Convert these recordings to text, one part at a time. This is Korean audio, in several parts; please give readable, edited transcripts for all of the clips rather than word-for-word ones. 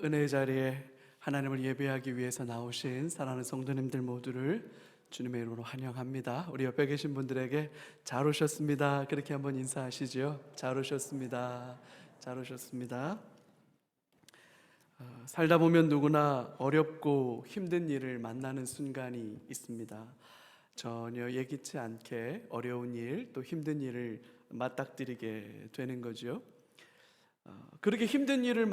은혜의 자리에 하나님을 예배하기 위해서 나오신 사랑하는 성도님들 모두를 주님의 이름으로 환영합니다. 우리 옆에 계신 분들에게 잘 오셨습니다 그렇게 한번 인사하시죠. 잘 오셨습니다. 잘 오셨습니다. 살다 보면 누구나 어렵고 힘든 일을 만나는 순간이 있습니다. 전혀 예기치 않게 어려운 일, 또 힘든 일을 맞닥뜨리게 되는 거죠. 그렇게 힘든 일을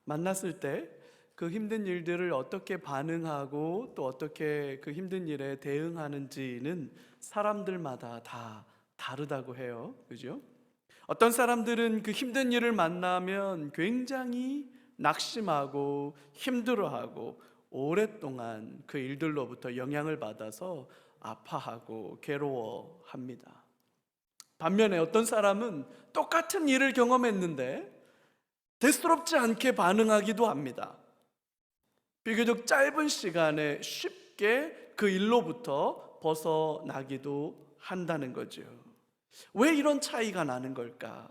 만났을 때 그 힘든 일들을 어떻게 반응하고 또 어떻게 그 힘든 일에 대응하는지는 사람들마다 다 다르다고 해요. 그죠? 어떤 사람들은 그 힘든 일을 만나면 굉장히 낙심하고 힘들어하고 오랫동안 그 일들로부터 영향을 받아서 아파하고 괴로워합니다. 반면에 어떤 사람은 똑같은 일을 경험했는데 대수롭지 않게 반응하기도 합니다. 비교적 짧은 시간에 쉽게 그 일로부터 벗어나기도 한다는 거죠. 왜 이런 차이가 나는 걸까?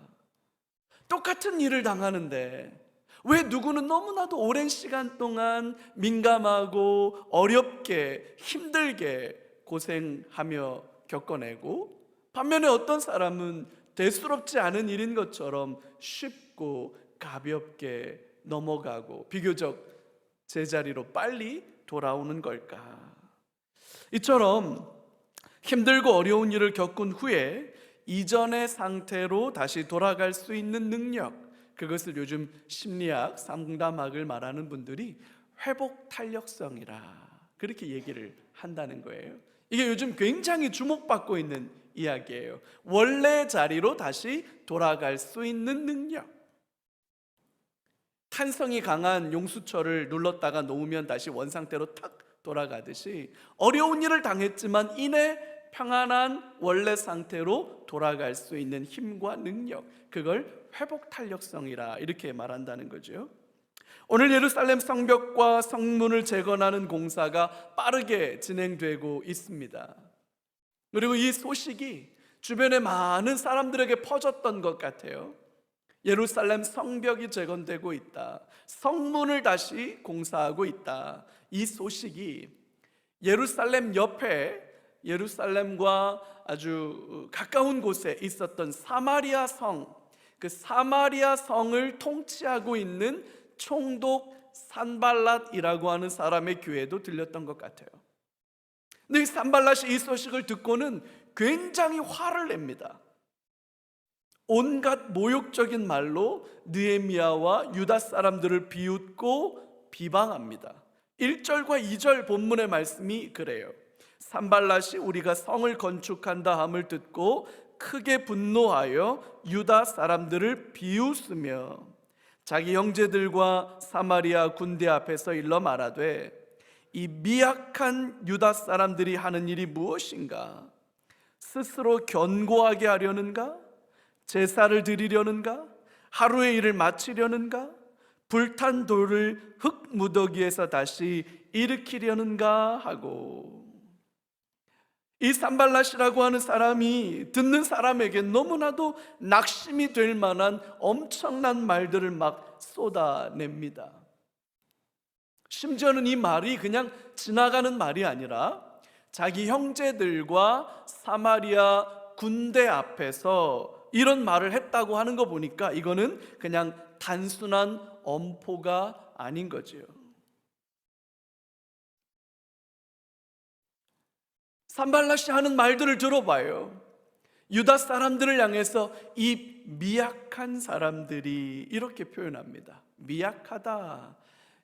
똑같은 일을 당하는데 왜 누구는 너무나도 오랜 시간 동안 민감하고 어렵게 힘들게 고생하며 겪어내고, 반면에 어떤 사람은 대수롭지 않은 일인 것처럼 쉽고 가볍게 넘어가고 비교적 제자리로 빨리 돌아오는 걸까? 이처럼 힘들고 어려운 일을 겪은 후에 이전의 상태로 다시 돌아갈 수 있는 능력, 그것을 요즘 심리학, 상담학을 말하는 분들이 회복 탄력성이라 그렇게 얘기를 한다는 거예요. 이게 요즘 굉장히 주목받고 있는 이야기예요. 원래 자리로 다시 돌아갈 수 있는 능력. 탄성이 강한 용수철을 눌렀다가 놓으면 다시 원상태로 탁 돌아가듯이 어려운 일을 당했지만 이내 평안한 원래 상태로 돌아갈 수 있는 힘과 능력, 그걸 회복 탄력성이라 이렇게 말한다는 거죠. 오늘 예루살렘 성벽과 성문을 재건하는 공사가 빠르게 진행되고 있습니다. 그리고 이 소식이 주변에 많은 사람들에게 퍼졌던 것 같아요. 예루살렘 성벽이 재건되고 있다, 성문을 다시 공사하고 있다. 이 소식이 예루살렘 옆에, 예루살렘과 아주 가까운 곳에 있었던 사마리아 성, 그 사마리아 성을 통치하고 있는 총독 산발랏이라고 하는 사람의 교회도 들렸던 것 같아요. 근데 산발랏이 이 소식을 듣고는 굉장히 화를 냅니다. 온갖 모욕적인 말로 느헤미야와 유다 사람들을 비웃고 비방합니다. 1절과 2절 본문의 말씀이 그래요. 산발랏이 우리가 성을 건축한다 함을 듣고 크게 분노하여 유다 사람들을 비웃으며 자기 형제들과 사마리아 군대 앞에서 일러 말하되 이 미약한 유다 사람들이 하는 일이 무엇인가? 스스로 견고하게 하려는가? 제사를 드리려는가? 하루의 일을 마치려는가? 불탄 돌을 흙 무더기에서 다시 일으키려는가 하고, 이 산발랏이라고 하는 사람이 듣는 사람에게 너무나도 낙심이 될 만한 엄청난 말들을 막 쏟아냅니다. 심지어는 이 말이 그냥 지나가는 말이 아니라 자기 형제들과 사마리아 군대 앞에서 이런 말을 했다고 하는 거 보니까 이거는 그냥 단순한 엄포가 아닌 거죠. 산발랏이 하는 말들을 들어봐요. 유다 사람들을 향해서 이 미약한 사람들이 이렇게 표현합니다. 미약하다.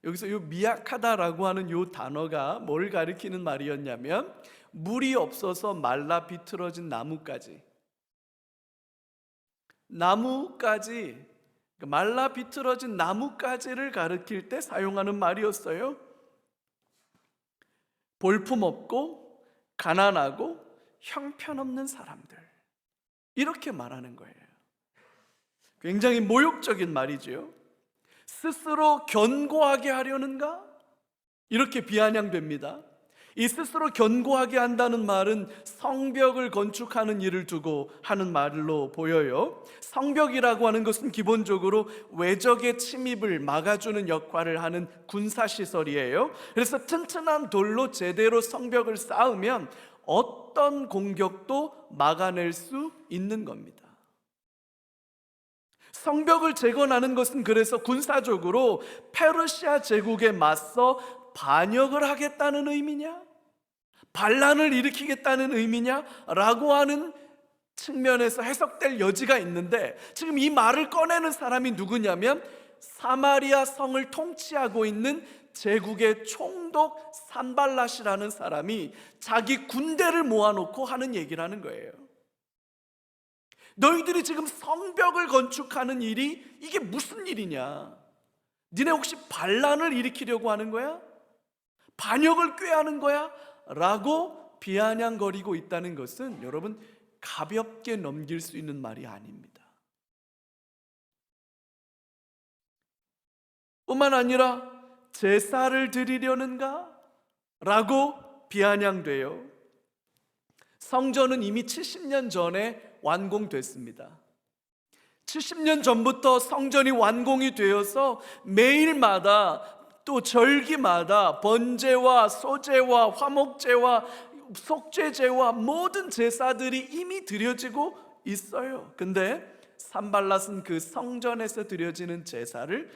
여기서 이 미약하다라고 하는 이 단어가 뭘 가리키는 말이었냐면 물이 없어서 말라 비틀어진 나무까지, 말라 비틀어진 나무까지를 가리킬 때 사용하는 말이었어요. 볼품없고 가난하고 형편없는 사람들, 이렇게 말하는 거예요. 굉장히 모욕적인 말이죠. 스스로 견고하게 하려는가? 이렇게 비아냥됩니다. 이 스스로 견고하게 한다는 말은 성벽을 건축하는 일을 두고 하는 말로 보여요. 성벽이라고 하는 것은 기본적으로 외적의 침입을 막아주는 역할을 하는 군사시설이에요. 그래서 튼튼한 돌로 제대로 성벽을 쌓으면 어떤 공격도 막아낼 수 있는 겁니다. 성벽을 재건하는 것은 그래서 군사적으로 페르시아 제국에 맞서 반역을 하겠다는 의미냐? 반란을 일으키겠다는 의미냐? 라고 하는 측면에서 해석될 여지가 있는데, 지금 이 말을 꺼내는 사람이 누구냐면 사마리아 성을 통치하고 있는 제국의 총독 산발랏이라는 사람이 자기 군대를 모아놓고 하는 얘기라는 거예요. 너희들이 지금 성벽을 건축하는 일이 이게 무슨 일이냐? 니네 혹시 반란을 일으키려고 하는 거야? 반역을 꾀하는 거야? 라고 비아냥거리고 있다는 것은 여러분 가볍게 넘길 수 있는 말이 아닙니다. 뿐만 아니라 제사를 드리려는가? 라고 비아냥돼요. 성전은 이미 70년 전에 완공됐습니다. 70년 전부터 성전이 완공이 되어서 매일마다 또 절기마다 번제와 소제와 화목제와 속죄제와 모든 제사들이 이미 드려지고 있어요. 근데 산발랏은 그 성전에서 드려지는 제사를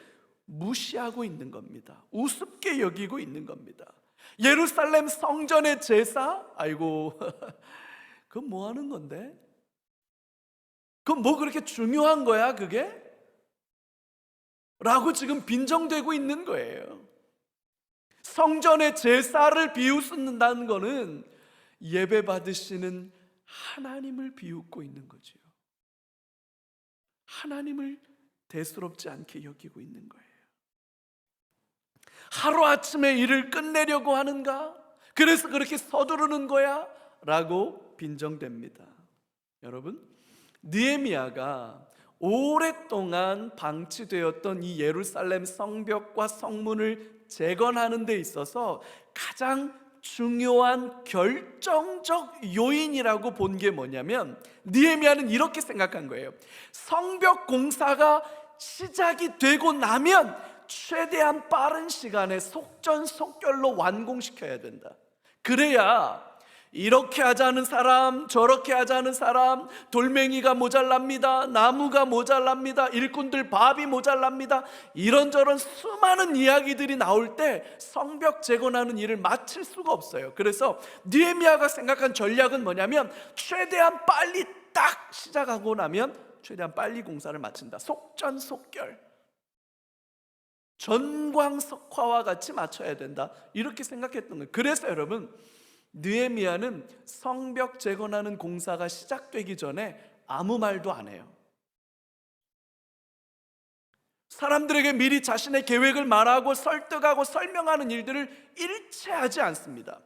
무시하고 있는 겁니다. 우습게 여기고 있는 겁니다. 예루살렘 성전의 제사? 아이고, 그건 뭐 하는 건데? 그건 뭐 그렇게 중요한 거야 그게? 라고 지금 빈정되고 있는 거예요. 성전의 제사를 비웃는다는 거는 예배 받으시는 하나님을 비웃고 있는 거죠. 하나님을 대수롭지 않게 여기고 있는 거예요. 하루아침에 일을 끝내려고 하는가? 그래서 그렇게 서두르는 거야? 라고 빈정됩니다. 여러분, 느헤미야가 오랫동안 방치되었던 이 예루살렘 성벽과 성문을 재건하는 데 있어서 가장 중요한 결정적 요인이라고 본 게 뭐냐면, 느헤미야는 이렇게 생각한 거예요. 성벽 공사가 시작이 되고 나면 최대한 빠른 시간에 속전속결로 완공시켜야 된다. 그래야 이렇게 하자는 사람, 저렇게 하자는 사람, 돌멩이가 모자랍니다, 나무가 모자랍니다, 일꾼들 밥이 모자랍니다, 이런저런 수많은 이야기들이 나올 때 성벽 재건하는 일을 마칠 수가 없어요. 그래서 느헤미야가 생각한 전략은 뭐냐면 최대한 빨리 딱 시작하고 나면 최대한 빨리 공사를 마친다. 속전속결, 전광석화와 같이 맞춰야 된다, 이렇게 생각했던 거예요. 그래서 여러분, 느헤미야는 성벽 재건하는 공사가 시작되기 전에 아무 말도 안 해요. 사람들에게 미리 자신의 계획을 말하고 설득하고 설명하는 일들을 일체 하지 않습니다.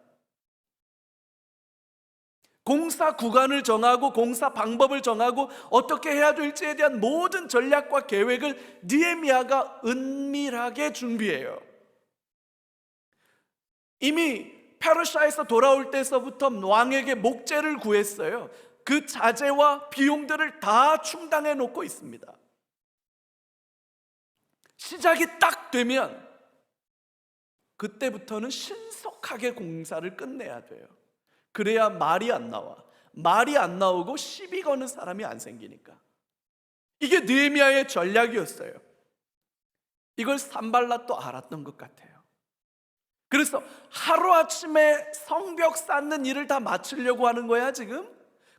공사 구간을 정하고 공사 방법을 정하고 어떻게 해야 될지에 대한 모든 전략과 계획을 느헤미야가 은밀하게 준비해요. 이미 페르시아에서 돌아올 때서부터 왕에게 목재를 구했어요. 그 자재와 비용들을 다 충당해 놓고 있습니다. 시작이 딱 되면 그때부터는 신속하게 공사를 끝내야 돼요. 그래야 말이 안 나와. 말이 안 나오고 시비 거는 사람이 안 생기니까. 이게 느헤미야의 전략이었어요. 이걸 산발랏도 알았던 것 같아요. 그래서 하루아침에 성벽 쌓는 일을 다 마치려고 하는 거야 지금?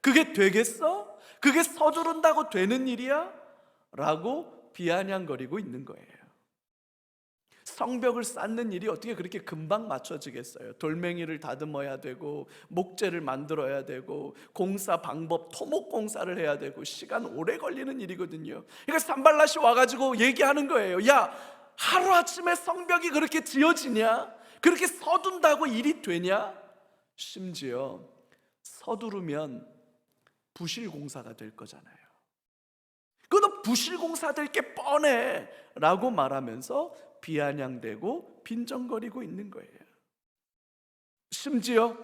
그게 되겠어? 그게 서두른다고 되는 일이야? 라고 비아냥거리고 있는 거예요. 성벽을 쌓는 일이 어떻게 그렇게 금방 맞춰지겠어요? 돌멩이를 다듬어야 되고 목재를 만들어야 되고 공사 방법, 토목 공사를 해야 되고 시간 오래 걸리는 일이거든요. 그러니까 산발랏이 와가지고 얘기하는 거예요. 야, 하루아침에 성벽이 그렇게 지어지냐? 그렇게 서둔다고 일이 되냐? 심지어 서두르면 부실공사가 될 거잖아요. 그거 부실공사 될 게 뻔해 라고 말하면서 비아냥대고 빈정거리고 있는 거예요. 심지어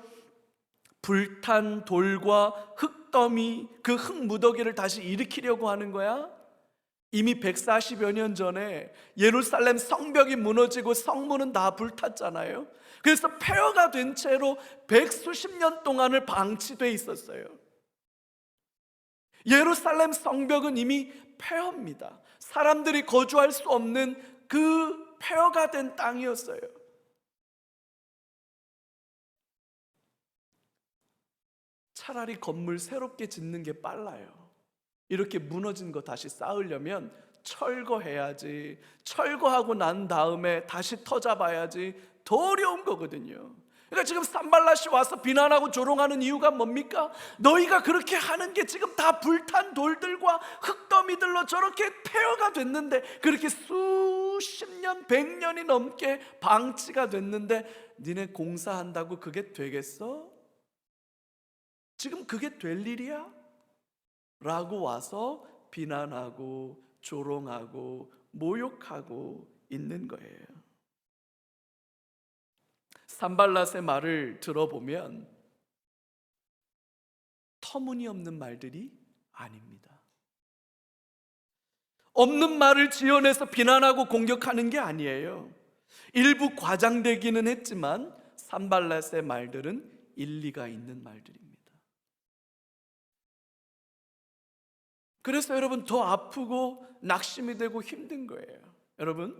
불탄 돌과 흙더미, 그 흙무더기를 다시 일으키려고 하는 거야. 이미 140여 년 전에 예루살렘 성벽이 무너지고 성문은 다 불탔잖아요. 그래서 폐허가 된 채로 백수십 년 동안을 방치돼 있었어요. 예루살렘 성벽은 이미 폐허입니다. 사람들이 거주할 수 없는 그 폐허가 된 땅이었어요. 차라리 건물 새롭게 짓는 게 빨라요. 이렇게 무너진 거 다시 쌓으려면 철거해야지, 철거하고 난 다음에 다시 터잡아야지 더 어려운 거거든요. 그러니까 지금 산발랏이 와서 비난하고 조롱하는 이유가 뭡니까? 너희가 그렇게 하는 게 지금 다 불탄 돌들과 흙더미들로 저렇게 폐허가 됐는데, 그렇게 수십 년, 100년이 넘게 방치가 됐는데 니네 공사한다고 그게 되겠어? 지금 그게 될 일이야? 라고 와서 비난하고 조롱하고 모욕하고 있는 거예요. 산발랏의 말을 들어보면 터무니없는 말들이 아닙니다. 없는 말을 지어내서 비난하고 공격하는 게 아니에요. 일부 과장되기는 했지만 산발랏의 말들은 일리가 있는 말들입니다. 그래서 여러분 더 아프고 낙심이 되고 힘든 거예요. 여러분,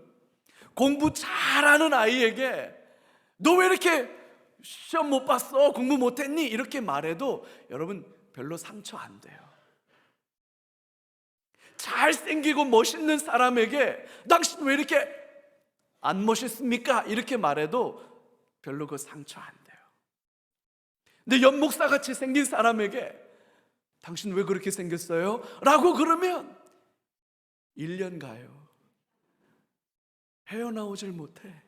공부 잘하는 아이에게 너 왜 이렇게 시험 못 봤어? 공부 못했니? 이렇게 말해도 여러분 별로 상처 안 돼요. 잘생기고 멋있는 사람에게 당신 왜 이렇게 안 멋있습니까? 이렇게 말해도 별로 그 상처 안 돼요. 근데 연목사같이 생긴 사람에게 당신 왜 그렇게 생겼어요? 라고 그러면 1년 가요. 헤어나오질 못해.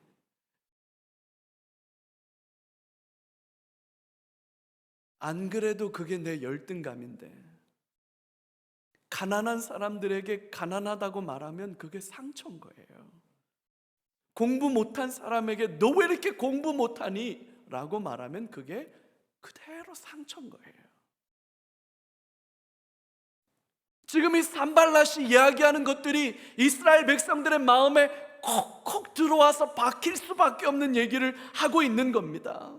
안 그래도 그게 내 열등감인데, 가난한 사람들에게 가난하다고 말하면 그게 상처인 거예요. 공부 못한 사람에게 너 왜 이렇게 공부 못하니? 라고 말하면 그게 그대로 상처인 거예요. 지금 이 산발랏이 이야기하는 것들이 이스라엘 백성들의 마음에 콕콕 들어와서 박힐 수밖에 없는 얘기를 하고 있는 겁니다.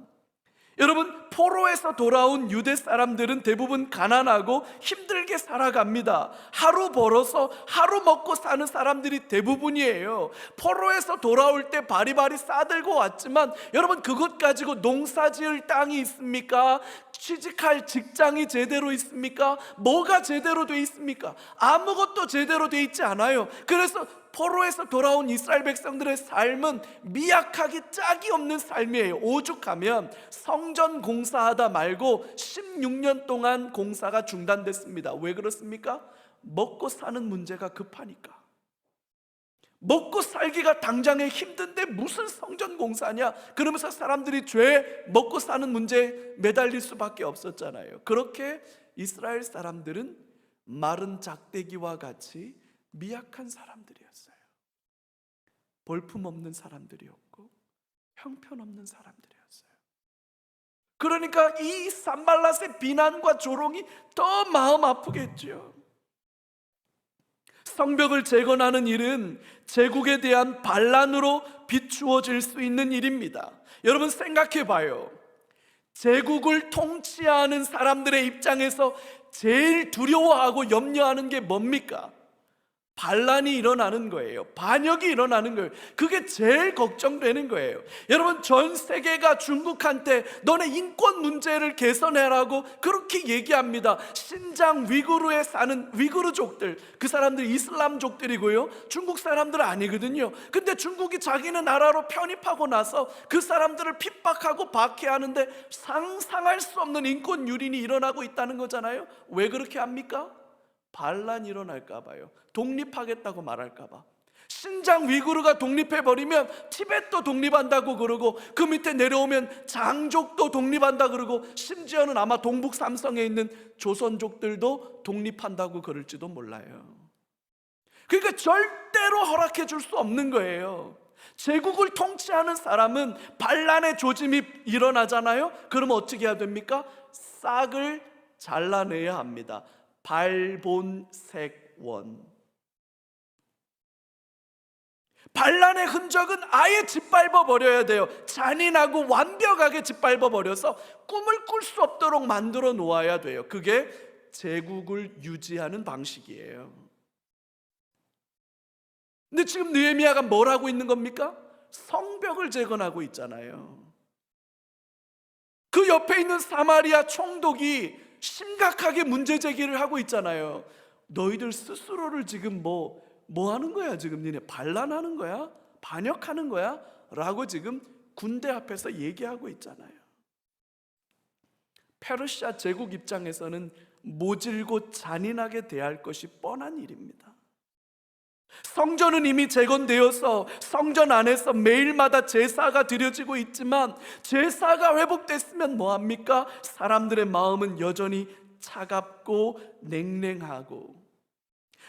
여러분, 포로에서 돌아온 유대 사람들은 대부분 가난하고 힘들게 살아갑니다. 하루 벌어서 하루 먹고 사는 사람들이 대부분이에요. 포로에서 돌아올 때 바리바리 싸들고 왔지만 여러분, 그것 가지고 농사 지을 땅이 있습니까? 취직할 직장이 제대로 있습니까? 뭐가 제대로 돼 있습니까? 아무것도 제대로 돼 있지 않아요. 그래서 포로에서 돌아온 이스라엘 백성들의 삶은 미약하기 짝이 없는 삶이에요. 오죽하면 성전 공사하다 말고 16년 동안 공사가 중단됐습니다. 왜 그렇습니까? 먹고 사는 문제가 급하니까. 먹고 살기가 당장에 힘든데 무슨 성전 공사냐? 그러면서 사람들이 죄, 먹고 사는 문제에 매달릴 수밖에 없었잖아요. 그렇게 이스라엘 사람들은 마른 작대기와 같이 미약한 사람들이었어요. 볼품없는 사람들이었고 형편없는 사람들이었어요. 그러니까 이 산발랏의 비난과 조롱이 더 마음 아프겠죠. 성벽을 재건하는 일은 제국에 대한 반란으로 비추어질 수 있는 일입니다. 여러분 생각해 봐요. 제국을 통치하는 사람들의 입장에서 제일 두려워하고 염려하는 게 뭡니까? 반란이 일어나는 거예요. 반역이 일어나는 거예요. 그게 제일 걱정되는 거예요. 여러분, 전 세계가 중국한테 너네 인권 문제를 개선해라고 그렇게 얘기합니다. 신장 위구르에 사는 위구르족들, 그 사람들 이슬람족들이고요, 중국 사람들은 아니거든요. 근데 중국이 자기네 나라로 편입하고 나서 그 사람들을 핍박하고 박해하는데 상상할 수 없는 인권 유린이 일어나고 있다는 거잖아요. 왜 그렇게 합니까? 반란이 일어날까 봐요. 독립하겠다고 말할까 봐. 신장 위구르가 독립해버리면 티벳도 독립한다고 그러고, 그 밑에 내려오면 장족도 독립한다 그러고, 심지어는 아마 동북 삼성에 있는 조선족들도 독립한다고 그럴지도 몰라요. 그러니까 절대로 허락해 줄 수 없는 거예요. 제국을 통치하는 사람은 반란의 조짐이 일어나잖아요. 그러면 어떻게 해야 됩니까? 싹을 잘라내야 합니다. 발본색원. 반란의 흔적은 아예 짓밟아 버려야 돼요. 잔인하고 완벽하게 짓밟아 버려서 꿈을 꿀 수 없도록 만들어 놓아야 돼요. 그게 제국을 유지하는 방식이에요. 근데 지금 느헤미야가 뭘 하고 있는 겁니까? 성벽을 재건하고 있잖아요. 그 옆에 있는 사마리아 총독이 심각하게 문제 제기를 하고 있잖아요. 너희들 스스로를 지금 뭐 하는 거야? 지금 니네 반란하는 거야? 반역하는 거야? 라고 지금 군대 앞에서 얘기하고 있잖아요. 페르시아 제국 입장에서는 모질고 잔인하게 대할 것이 뻔한 일입니다. 성전은 이미 재건되어서 성전 안에서 매일마다 제사가 드려지고 있지만 제사가 회복됐으면 뭐합니까? 사람들의 마음은 여전히 차갑고 냉랭하고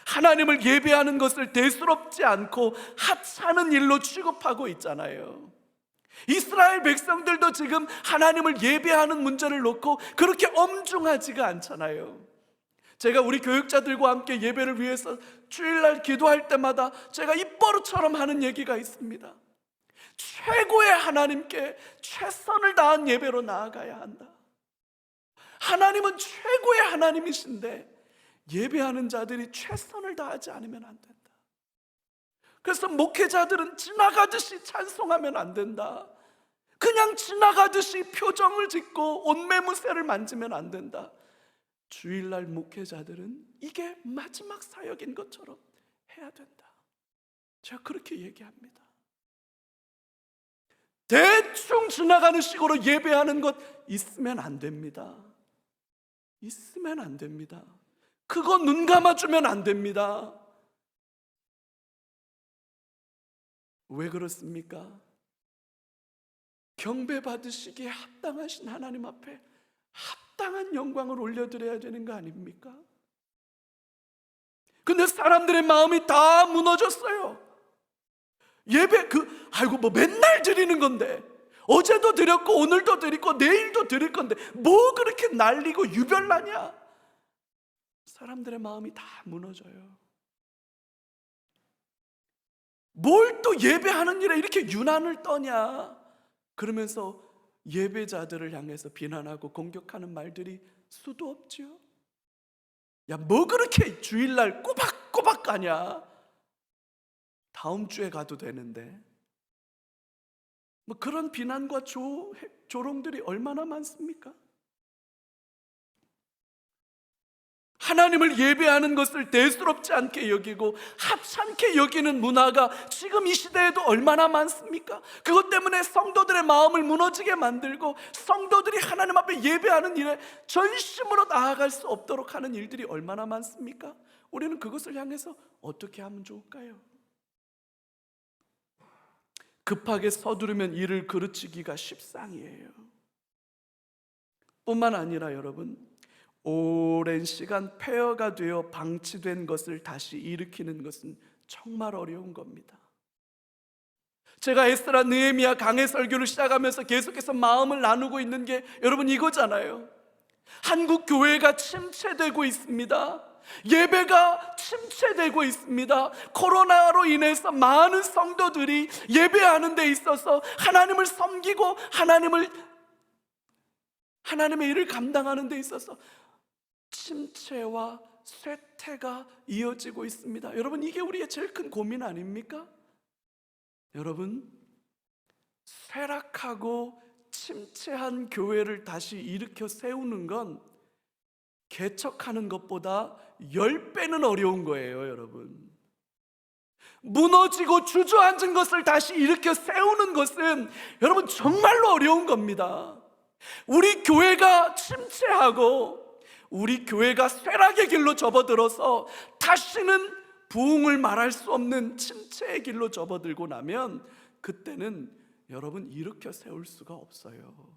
하나님을 예배하는 것을 대수롭지 않고 하찮은 일로 취급하고 있잖아요. 이스라엘 백성들도 지금 하나님을 예배하는 문제를 놓고 그렇게 엄중하지가 않잖아요. 제가 우리 교육자들과 함께 예배를 위해서 주일날 기도할 때마다 제가 입버릇처럼 하는 얘기가 있습니다. 최고의 하나님께 최선을 다한 예배로 나아가야 한다. 하나님은 최고의 하나님이신데 예배하는 자들이 최선을 다하지 않으면 안 된다. 그래서 목회자들은 지나가듯이 찬송하면 안 된다. 그냥 지나가듯이 표정을 짓고 옷매무새를 만지면 안 된다. 주일날 목회자들은 이게 마지막 사역인 것처럼 해야 된다. 제가 그렇게 얘기합니다. 대충 지나가는 식으로 예배하는 것 있으면 안 됩니다. 있으면 안 됩니다. 그거 눈 감아주면 안 됩니다. 왜 그렇습니까? 경배 받으시기에 합당하신 하나님 앞에 합당한 영광을 올려드려야 되는 거 아닙니까? 근데 사람들의 마음이 다 무너졌어요. 예배 아이고 뭐 맨날 드리는 건데, 어제도 드렸고 오늘도 드리고 내일도 드릴 건데 뭐 그렇게 난리고 유별나냐? 사람들의 마음이 다 무너져요. 뭘 또 예배하는 일에 이렇게 유난을 떠냐? 그러면서 예배자들을 향해서 비난하고 공격하는 말들이 수도 없지요. 야, 뭐 그렇게 주일날 꼬박꼬박 가냐? 다음 주에 가도 되는데. 뭐 그런 비난과 조롱들이 얼마나 많습니까? 하나님을 예배하는 것을 대수롭지 않게 여기고 하찮게 여기는 문화가 지금 이 시대에도 얼마나 많습니까? 그것 때문에 성도들의 마음을 무너지게 만들고 성도들이 하나님 앞에 예배하는 일에 전심으로 나아갈 수 없도록 하는 일들이 얼마나 많습니까? 우리는 그것을 향해서 어떻게 하면 좋을까요? 급하게 서두르면 일을 그르치기가 십상이에요. 뿐만 아니라 여러분, 오랜 시간 폐허가 되어 방치된 것을 다시 일으키는 것은 정말 어려운 겁니다. 제가 에스라, 느헤미야 강해 설교를 시작하면서 계속해서 마음을 나누고 있는 게 여러분 이거잖아요. 한국 교회가 침체되고 있습니다. 예배가 침체되고 있습니다. 코로나로 인해서 많은 성도들이 예배하는 데 있어서 하나님을 섬기고 하나님의 일을 감당하는 데 있어서 침체와 쇠퇴가 이어지고 있습니다. 여러분, 이게 우리의 제일 큰 고민 아닙니까? 여러분, 쇠락하고 침체한 교회를 다시 일으켜 세우는 건 개척하는 것보다 10배는 어려운 거예요. 여러분, 무너지고 주저앉은 것을 다시 일으켜 세우는 것은 여러분 정말로 어려운 겁니다. 우리 교회가 침체하고 우리 교회가 쇠락의 길로 접어들어서 다시는 부흥을 말할 수 없는 침체의 길로 접어들고 나면 그때는 여러분 일으켜 세울 수가 없어요.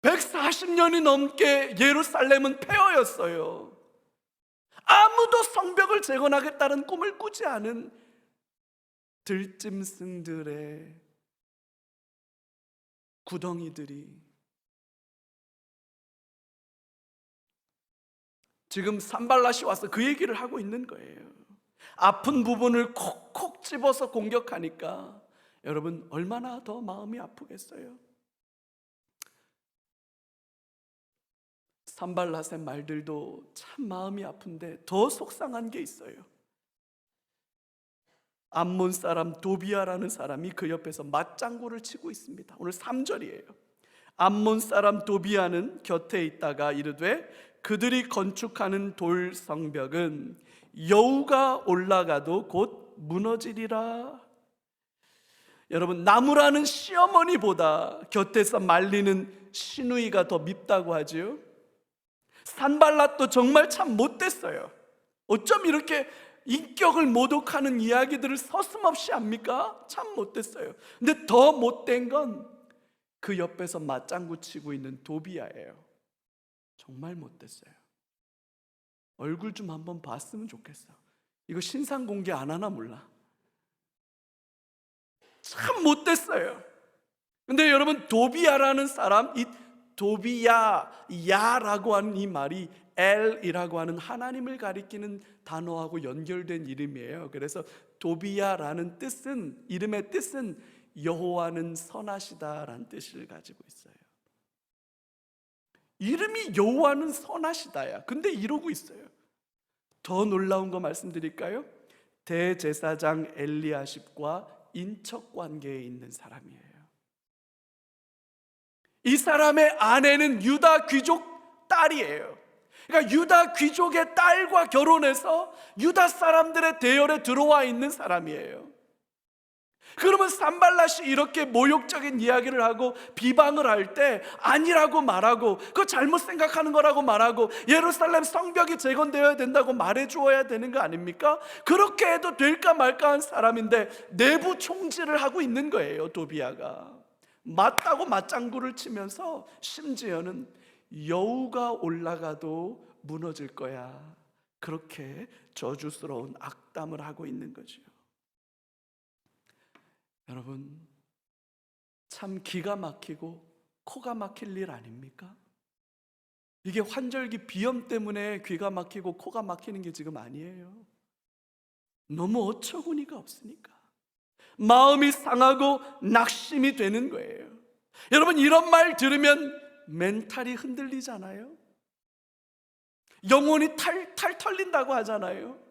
(140년이) 넘게 예루살렘은 폐허였어요. 아무 아무도 성벽을 재건하겠다는 꿈을 꾸지 않은 들짐승들의 구덩이들이 지금 산발랏이 와서 그 얘기를 하고 있는 거예요. 아픈 부분을 콕콕 집어서 공격하니까 여러분 얼마나 더 마음이 아프겠어요? 산발랏의 말들도 참 마음이 아픈데 더 속상한 게 있어요. 암몬 사람 도비아라는 사람이 그 옆에서 맞장구를 치고 있습니다. 오늘 3절이에요. 암몬 사람 도비아는 곁에 있다가 이르되 그들이 건축하는 돌 성벽은 여우가 올라가도 곧 무너지리라. 여러분, 나무라는 시어머니보다 곁에서 말리는 시누이가 더 밉다고 하지요. 산발랏도 정말 참 못됐어요. 어쩜 이렇게 인격을 모독하는 이야기들을 서슴없이 합니까? 참 못됐어요. 근데 더 못된 건 그 옆에서 맞장구 치고 있는 도비아예요. 정말 못됐어요. 얼굴 좀 한번 봤으면 좋겠어. 이거 신상 공개 안 하나 몰라. 참 못됐어요. 근데 여러분, 도비아라는 사람, 이 도비야라고 하는 이 말이 엘이라고 하는 하나님을 가리키는 단어하고 연결된 이름이에요. 그래서 도비야라는 뜻은, 이름의 뜻은 여호와는 선하시다라는 뜻을 가지고 있어요. 이름이 여호와는 선하시다야. 근데 이러고 있어요. 더 놀라운 거 말씀드릴까요? 대제사장 엘리야십과 인척 관계에 있는 사람이에요. 이 사람의 아내는 유다 귀족 딸이에요. 그러니까 유다 귀족의 딸과 결혼해서 유다 사람들의 대열에 들어와 있는 사람이에요. 그러면 산발랏이 이렇게 모욕적인 이야기를 하고 비방을 할 때 아니라고 말하고, 그거 잘못 생각하는 거라고 말하고, 예루살렘 성벽이 재건되어야 된다고 말해 주어야 되는 거 아닙니까? 그렇게 해도 될까 말까 한 사람인데 내부 총질을 하고 있는 거예요. 도비아가 맞다고 맞장구를 치면서 심지어는 여우가 올라가도 무너질 거야, 그렇게 저주스러운 악담을 하고 있는 거죠. 여러분, 참 기가 막히고 코가 막힐 일 아닙니까? 이게 환절기 비염 때문에 귀가 막히고 코가 막히는 게 지금 아니에요. 너무 어처구니가 없으니까 마음이 상하고 낙심이 되는 거예요. 여러분, 이런 말 들으면 멘탈이 흔들리잖아요. 영혼이 탈탈 털린다고 하잖아요.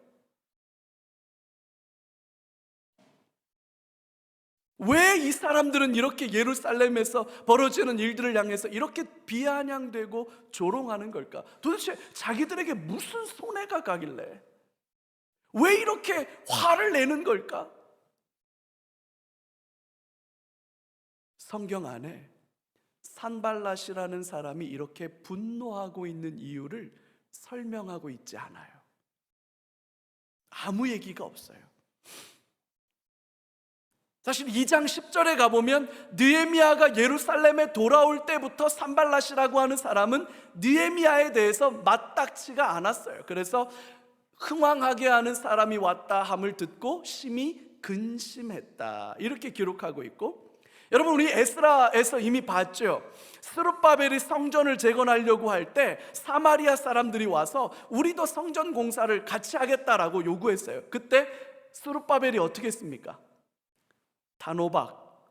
왜 이 사람들은 이렇게 예루살렘에서 벌어지는 일들을 향해서 이렇게 비아냥되고 조롱하는 걸까? 도대체 자기들에게 무슨 손해가 가길래 왜 이렇게 화를 내는 걸까? 성경 안에 산발랏이라는 사람이 이렇게 분노하고 있는 이유를 설명하고 있지 않아요. 아무 얘기가 없어요. 사실 2장 10절에 가보면 느헤미야가 예루살렘에 돌아올 때부터 산발랏이라고 하는 사람은 느헤미야에 대해서 맞닥지가 않았어요. 그래서 흥황하게 하는 사람이 왔다 함을 듣고 심히 근심했다, 이렇게 기록하고 있고, 여러분, 우리 에스라에서 이미 봤죠. 스룹바벨이 성전을 재건하려고 할 때 사마리아 사람들이 와서 우리도 성전 공사를 같이 하겠다라고 요구했어요. 그때 스룹바벨이 어떻게 했습니까? 단호박,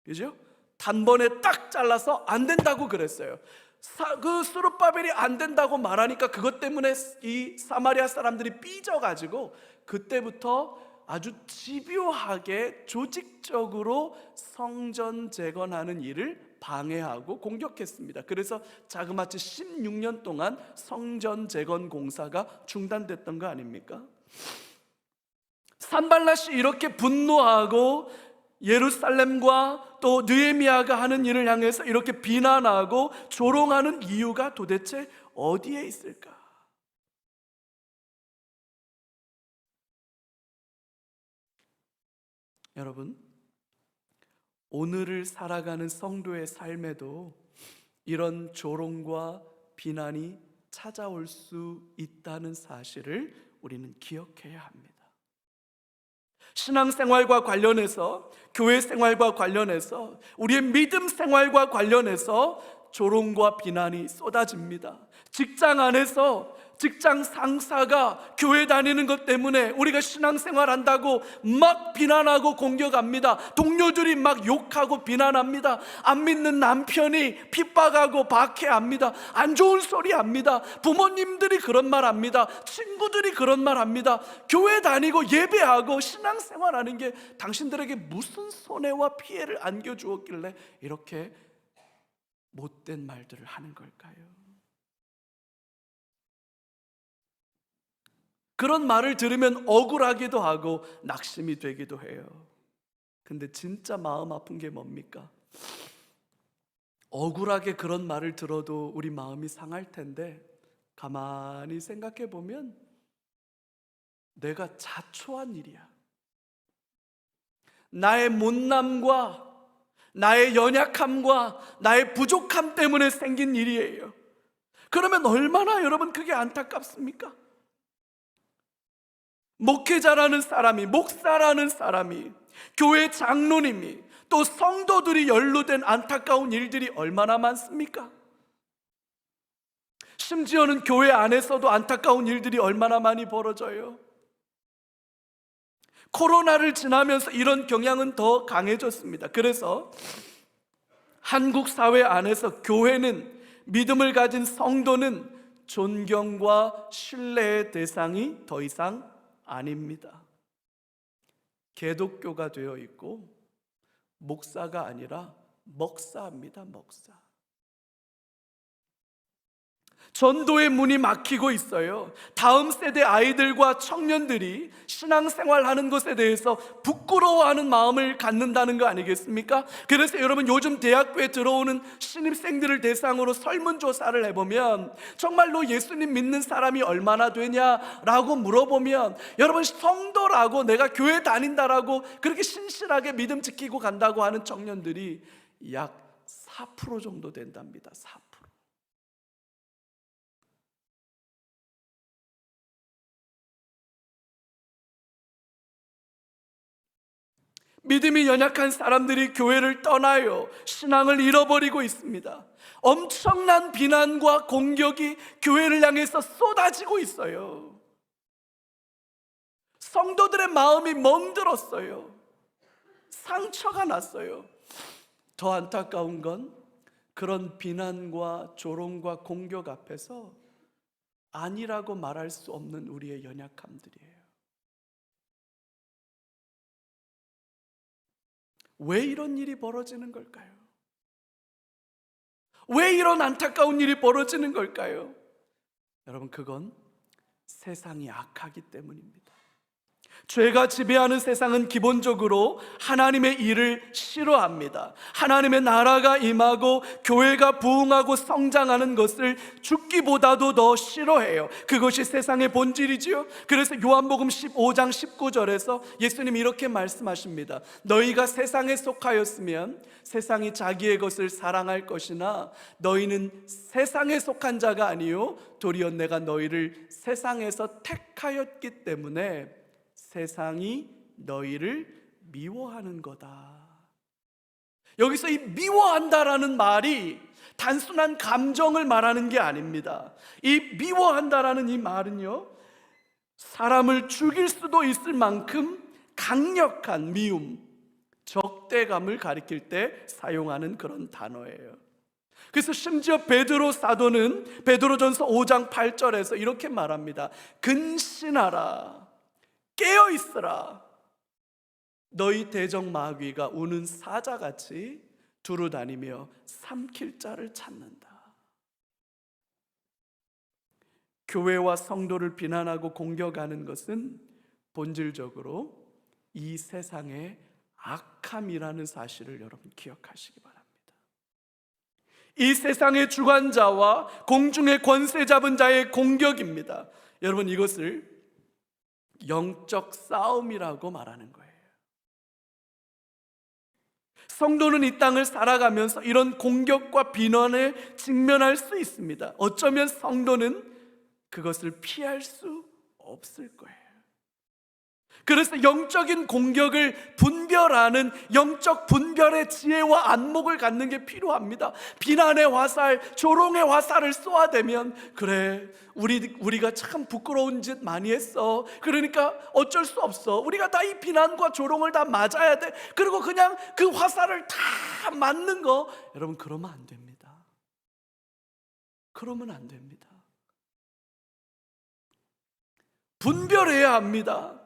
그죠? 단번에 딱 잘라서 안 된다고 그랬어요. 그 스룹바벨이 안 된다고 말하니까 그것 때문에 이 사마리아 사람들이 삐져가지고 그때부터 아주 집요하게 조직적으로 성전 재건하는 일을 방해하고 공격했습니다. 그래서 자그마치 16년 동안 성전 재건 공사가 중단됐던 거 아닙니까? 산발랏이 이렇게 분노하고 예루살렘과 또 느헤미야가 하는 일을 향해서 이렇게 비난하고 조롱하는 이유가 도대체 어디에 있을까? 여러분, 오늘을 살아가는 성도의 삶에도 이런 조롱과 비난이 찾아올 수 있다는 사실을 우리는 기억해야 합니다. 신앙생활과 관련해서, 교회 생활과 관련해서, 우리의 믿음 생활과 관련해서 조롱과 비난이 쏟아집니다. 직장 안에서 직장 상사가 교회 다니는 것 때문에 우리가 신앙생활 한다고 막 비난하고 공격합니다. 동료들이 막 욕하고 비난합니다. 안 믿는 남편이 핍박하고 박해합니다. 안 좋은 소리 합니다. 부모님들이 그런 말 합니다. 친구들이 그런 말 합니다. 교회 다니고 예배하고 신앙생활 하는 게 당신들에게 무슨 손해와 피해를 안겨주었길래 이렇게 못된 말들을 하는 걸까요? 그런 말을 들으면 억울하기도 하고 낙심이 되기도 해요. 근데 진짜 마음 아픈 게 뭡니까? 억울하게 그런 말을 들어도 우리 마음이 상할 텐데 가만히 생각해 보면 내가 자초한 일이야. 나의 못남과 나의 연약함과 나의 부족함 때문에 생긴 일이에요. 그러면 얼마나 여러분 그게 안타깝습니까? 목회자라는 사람이, 목사라는 사람이, 교회 장로님이, 또 성도들이 연루된 안타까운 일들이 얼마나 많습니까? 심지어는 교회 안에서도 안타까운 일들이 얼마나 많이 벌어져요. 코로나를 지나면서 이런 경향은 더 강해졌습니다. 그래서 한국 사회 안에서 교회는, 믿음을 가진 성도는 존경과 신뢰의 대상이 더 이상 아닙니다. 개독교가 되어 있고 목사가 아니라 먹사입니다. 먹사. 전도의 문이 막히고 있어요. 다음 세대 아이들과 청년들이 신앙생활하는 것에 대해서 부끄러워하는 마음을 갖는다는 거 아니겠습니까? 그래서 여러분 요즘 대학교에 들어오는 신입생들을 대상으로 설문조사를 해보면 정말로 예수님 믿는 사람이 얼마나 되냐라고 물어보면 여러분 성도라고, 내가 교회 다닌다라고 그렇게 신실하게 믿음 지키고 간다고 하는 청년들이 약 4% 정도 된답니다. 4%. 믿음이 연약한 사람들이 교회를 떠나요. 신앙을 잃어버리고 있습니다. 엄청난 비난과 공격이 교회를 향해서 쏟아지고 있어요. 성도들의 마음이 멍들었어요. 상처가 났어요. 더 안타까운 건 그런 비난과 조롱과 공격 앞에서 아니라고 말할 수 없는 우리의 연약함들이에요. 왜 이런 일이 벌어지는 걸까요? 왜 이런 안타까운 일이 벌어지는 걸까요? 여러분, 그건 세상이 악하기 때문입니다. 죄가 지배하는 세상은 기본적으로 하나님의 일을 싫어합니다. 하나님의 나라가 임하고 교회가 부흥하고 성장하는 것을 죽기보다도 더 싫어해요. 그것이 세상의 본질이지요. 그래서 요한복음 15장 19절에서 예수님이 이렇게 말씀하십니다. 너희가 세상에 속하였으면 세상이 자기의 것을 사랑할 것이나 너희는 세상에 속한 자가 아니요 도리어 내가 너희를 세상에서 택하였기 때문에 세상이 너희를 미워하는 거다. 여기서 이 미워한다라는 말이 단순한 감정을 말하는 게 아닙니다. 이 미워한다라는 이 말은요, 사람을 죽일 수도 있을 만큼 강력한 미움, 적대감을 가리킬 때 사용하는 그런 단어예요. 그래서 심지어 베드로 사도는 베드로전서 5장 8절에서 이렇게 말합니다. 근신하라, 깨어있으라. 너희 대적 마귀가 우는 사자같이 두루 다니며 삼킬 자를 찾는다. 교회와 성도를 비난하고 공격하는 것은 본질적으로 이 세상의 악함이라는 사실을 여러분 기억하시기 바랍니다. 이 세상의 주관자와 공중의 권세 잡은 자의 공격입니다. 여러분, 이것을 영적 싸움이라고 말하는 거예요. 성도는 이 땅을 살아가면서 이런 공격과 비난에 직면할 수 있습니다. 어쩌면 성도는 그것을 피할 수 없을 거예요. 그래서 영적인 공격을 분별하는 영적 분별의 지혜와 안목을 갖는 게 필요합니다. 비난의 화살, 조롱의 화살을 쏘아대면 그래, 우리가 참 부끄러운 짓 많이 했어. 그러니까 어쩔 수 없어. 우리가 다 이 비난과 조롱을 다 맞아야 돼. 그리고 그냥 그 화살을 다 맞는 거, 여러분 그러면 안 됩니다. 그러면 안 됩니다. 분별해야 합니다.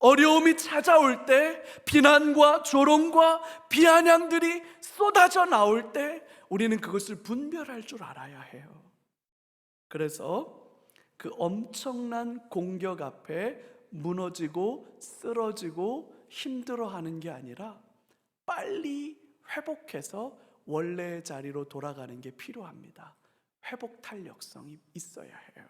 어려움이 찾아올 때, 비난과 조롱과 비아냥들이 쏟아져 나올 때 우리는 그것을 분별할 줄 알아야 해요. 그래서 그 엄청난 공격 앞에 무너지고 쓰러지고 힘들어하는 게 아니라 빨리 회복해서 원래의 자리로 돌아가는 게 필요합니다. 회복 탄력성이 있어야 해요.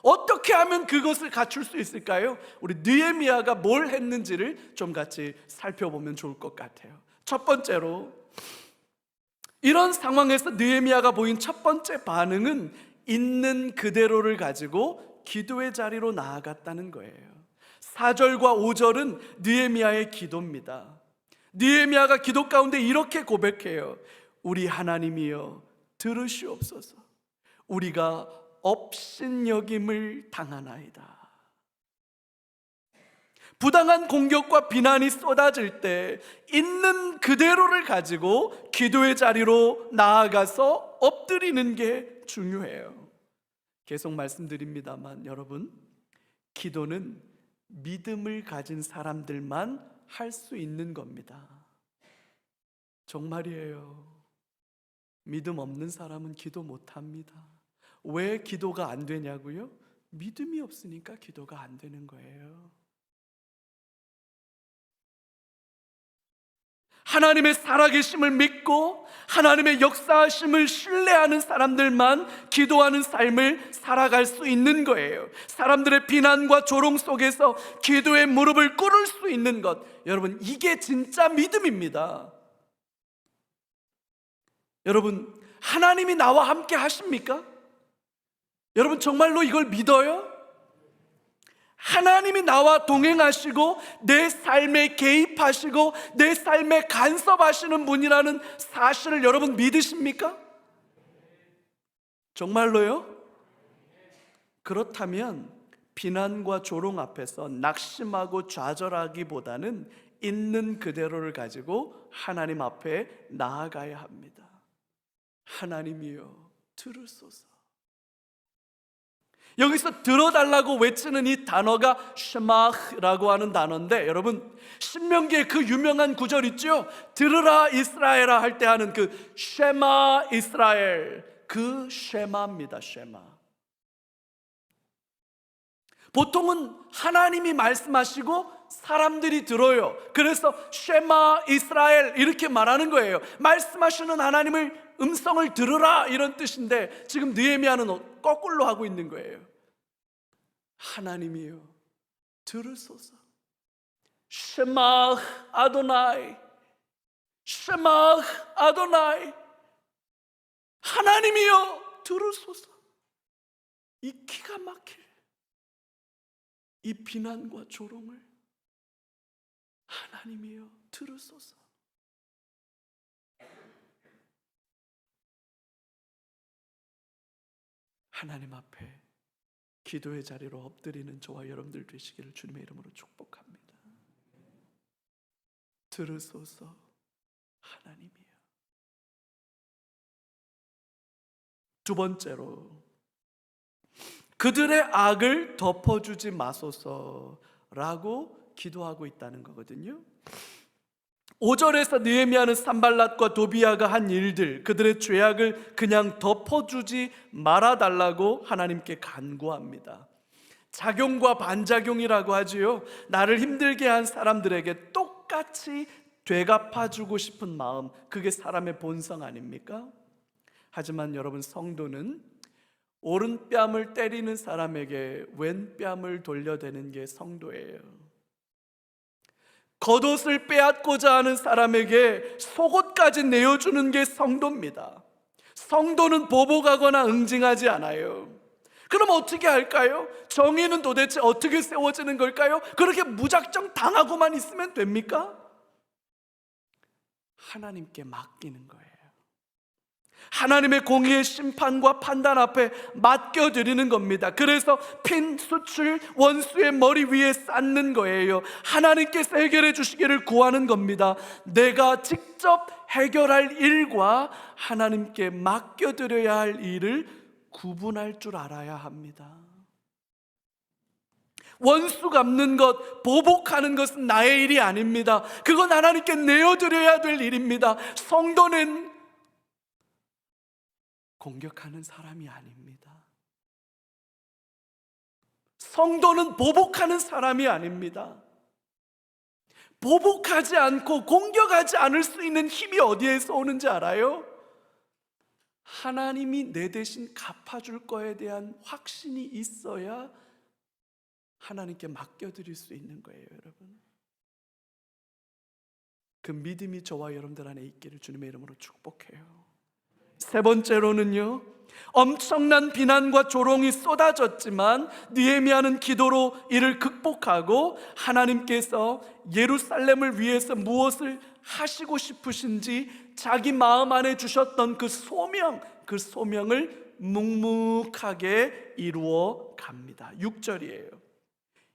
어떻게 하면 그것을 갖출 수 있을까요? 우리 느헤미야가 뭘 했는지를 좀 같이 살펴보면 좋을 것 같아요. 첫 번째로, 이런 상황에서 느헤미야가 보인 첫 번째 반응은 있는 그대로를 가지고 기도의 자리로 나아갔다는 거예요. 4절과 5절은 느헤미야의 기도입니다. 느헤미야가 기도 가운데 이렇게 고백해요. 우리 하나님이여 들으시옵소서. 우리가 업신여김을 당하나이다. 부당한 공격과 비난이 쏟아질 때 있는 그대로를 가지고 기도의 자리로 나아가서 엎드리는 게 중요해요. 계속 말씀드립니다만 여러분, 기도는 믿음을 가진 사람들만 할 수 있는 겁니다. 정말이에요. 믿음 없는 사람은 기도 못합니다. 왜 기도가 안 되냐고요? 믿음이 없으니까 기도가 안 되는 거예요. 하나님의 살아계심을 믿고 하나님의 역사하심을 신뢰하는 사람들만 기도하는 삶을 살아갈 수 있는 거예요. 사람들의 비난과 조롱 속에서 기도의 무릎을 꿇을 수 있는 것, 여러분 이게 진짜 믿음입니다. 여러분, 하나님이 나와 함께 하십니까? 여러분 정말로 이걸 믿어요? 하나님이 나와 동행하시고 내 삶에 개입하시고 내 삶에 간섭하시는 분이라는 사실을 여러분 믿으십니까? 정말로요? 그렇다면 비난과 조롱 앞에서 낙심하고 좌절하기보다는 있는 그대로를 가지고 하나님 앞에 나아가야 합니다. 하나님이여 들으소서. 여기서 들어달라고 외치는 이 단어가 쉐마라고 하는 단어인데, 여러분 신명기에 그 유명한 구절 있죠? 들으라 이스라엘아 할 때 하는 그 쉐마 이스라엘, 그 쉐마입니다. 쉐마. 보통은 하나님이 말씀하시고 사람들이 들어요. 그래서 쉐마 이스라엘 이렇게 말하는 거예요. 말씀하시는 하나님을 음성을 들으라 이런 뜻인데, 지금 느헤미야는 거꾸로 하고 있는 거예요. 하나님이여 들으소서. 쉐마 아도나이, 쉐마 아도나이. 하나님이여 들으소서. 이 기가 막힐 이 비난과 조롱을 하나님이여 들으소서. 하나님 앞에 기도의 자리로 엎드리는 저와 여러분들 되시기를 주님의 이름으로 축복합니다. 들으소서 하나님이여. 두 번째로, 그들의 악을 덮어주지 마소서라고 기도하고 있다는 거거든요. 5절에서 느헤미야는 산발랏과 도비야가 한 일들, 그들의 죄악을 그냥 덮어주지 말아달라고 하나님께 간구합니다. 작용과 반작용이라고 하지요. 나를 힘들게 한 사람들에게 똑같이 되갚아주고 싶은 마음, 그게 사람의 본성 아닙니까? 하지만 여러분, 성도는 오른뺨을 때리는 사람에게 왼뺨을 돌려대는 게 성도예요. 겉옷을 빼앗고자 하는 사람에게 속옷까지 내어주는 게 성도입니다. 성도는 보복하거나 응징하지 않아요. 그럼 어떻게 할까요? 정의는 도대체 어떻게 세워지는 걸까요? 그렇게 무작정 당하고만 있으면 됩니까? 하나님께 맡기는 거예요. 하나님의 공의의 심판과 판단 앞에 맡겨드리는 겁니다. 그래서 핀 숯을 원수의 머리 위에 쌓는 거예요. 하나님께서 해결해 주시기를 구하는 겁니다. 내가 직접 해결할 일과 하나님께 맡겨드려야 할 일을 구분할 줄 알아야 합니다. 원수 갚는 것, 보복하는 것은 나의 일이 아닙니다. 그건 하나님께 내어드려야 될 일입니다. 성도는 공격하는 사람이 아닙니다. 성도는 보복하는 사람이 아닙니다. 보복하지 않고 공격하지 않을 수 있는 힘이 어디에서 오는지 알아요? 하나님이 내 대신 갚아줄 거에 대한 확신이 있어야 하나님께 맡겨드릴 수 있는 거예요, 여러분. 그 믿음이 저와 여러분들 안에 있기를 주님의 이름으로 축복해요. 세 번째로는요, 엄청난 비난과 조롱이 쏟아졌지만 느헤미야는 기도로 이를 극복하고 하나님께서 예루살렘을 위해서 무엇을 하시고 싶으신지 자기 마음 안에 주셨던 그 소명을 묵묵하게 이루어 갑니다. 6절이에요.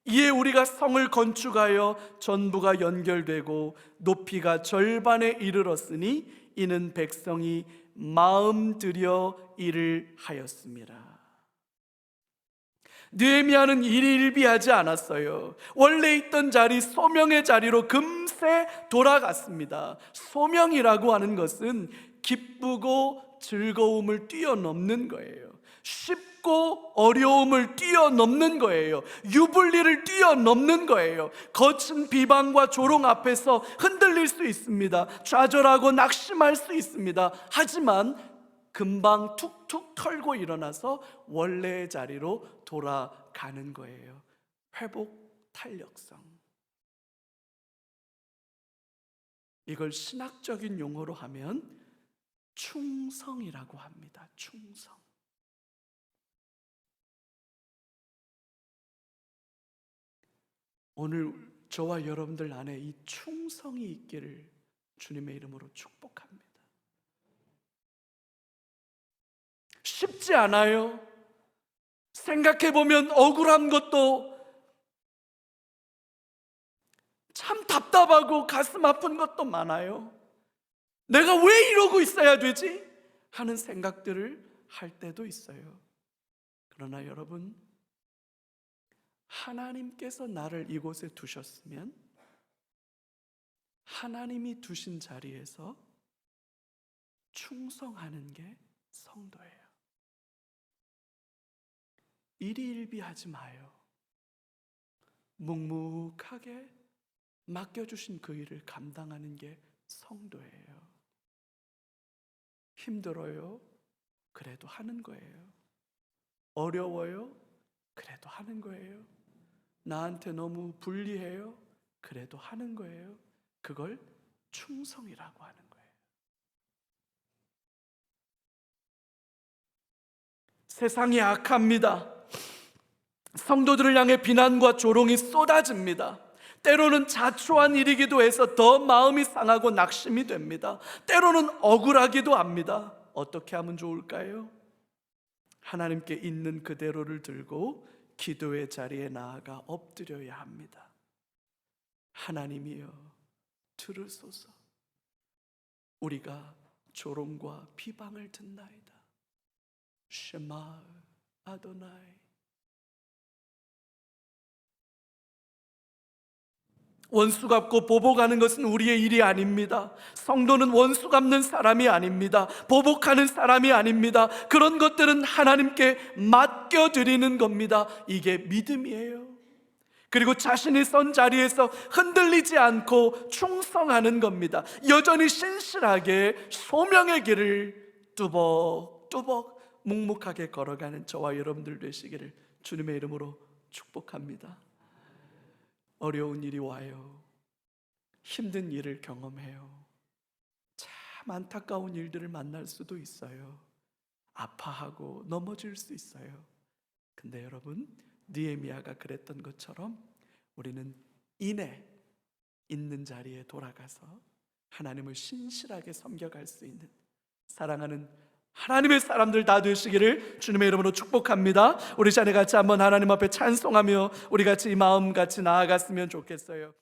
이에 우리가 성을 건축하여 전부가 연결되고 높이가 절반에 이르렀으니 이는 백성이 마음 들여 일을 하였습니다. 느헤미야는 일일비하지 않았어요. 원래 있던 자리, 소명의 자리로 금세 돌아갔습니다. 소명이라고 하는 것은 기쁘고 즐거움을 뛰어넘는 거예요. 쉽고 어려움을 뛰어넘는 거예요. 유불리를 뛰어넘는 거예요. 거친 비방과 조롱 앞에서 흔들릴 수 있습니다. 좌절하고 낙심할 수 있습니다. 하지만 금방 툭툭 털고 일어나서 원래의 자리로 돌아가는 거예요. 회복 탄력성. 이걸 신학적인 용어로 하면 충성이라고 합니다. 충성. 오늘 저와 여러분들 안에 이 충성이 있기를 주님의 이름으로 축복합니다. 쉽지 않아요. 생각해보면 억울한 것도 참 답답하고 가슴 아픈 것도 많아요. 내가 왜 이러고 있어야 되지? 하는 생각들을 할 때도 있어요. 그러나 여러분, 하나님께서 나를 이곳에 두셨으면 하나님이 두신 자리에서 충성하는 게 성도예요. 일희일비하지 마요. 묵묵하게 맡겨주신 그 일을 감당하는 게 성도예요. 힘들어요? 그래도 하는 거예요. 어려워요? 그래도 하는 거예요. 나한테 너무 불리해요? 그래도 하는 거예요. 그걸 충성이라고 하는 거예요. 세상이 악합니다. 성도들을 향해 비난과 조롱이 쏟아집니다. 때로는 자초한 일이기도 해서 더 마음이 상하고 낙심이 됩니다. 때로는 억울하기도 합니다. 어떻게 하면 좋을까요? 하나님께 있는 그대로를 들고 기도의 자리에 나아가 엎드려야 합니다. 하나님이여 들으소서. 우리가 조롱과 비방을 듣나이다. 쉐마 아도나이. 원수 갚고 보복하는 것은 우리의 일이 아닙니다. 성도는 원수 갚는 사람이 아닙니다. 보복하는 사람이 아닙니다. 그런 것들은 하나님께 맡겨드리는 겁니다. 이게 믿음이에요. 그리고 자신이 선 자리에서 흔들리지 않고 충성하는 겁니다. 여전히 신실하게 소명의 길을 뚜벅뚜벅 묵묵하게 걸어가는 저와 여러분들 되시기를 주님의 이름으로 축복합니다. 어려운 일이 와요. 힘든 일을 경험해요. 참 안타까운 일들을 만날 수도 있어요. 아파하고 넘어질 수 있어요. 근데 여러분, 느헤미야가 그랬던 것처럼 우리는 인내 있는 자리에 돌아가서 하나님을 신실하게 섬겨갈 수 있는 사랑하는 하나님의 사람들 다 되시기를 주님의 이름으로 축복합니다. 우리 자녀 같이 한번 하나님 앞에 찬송하며 우리 같이 이 마음 같이 나아갔으면 좋겠어요.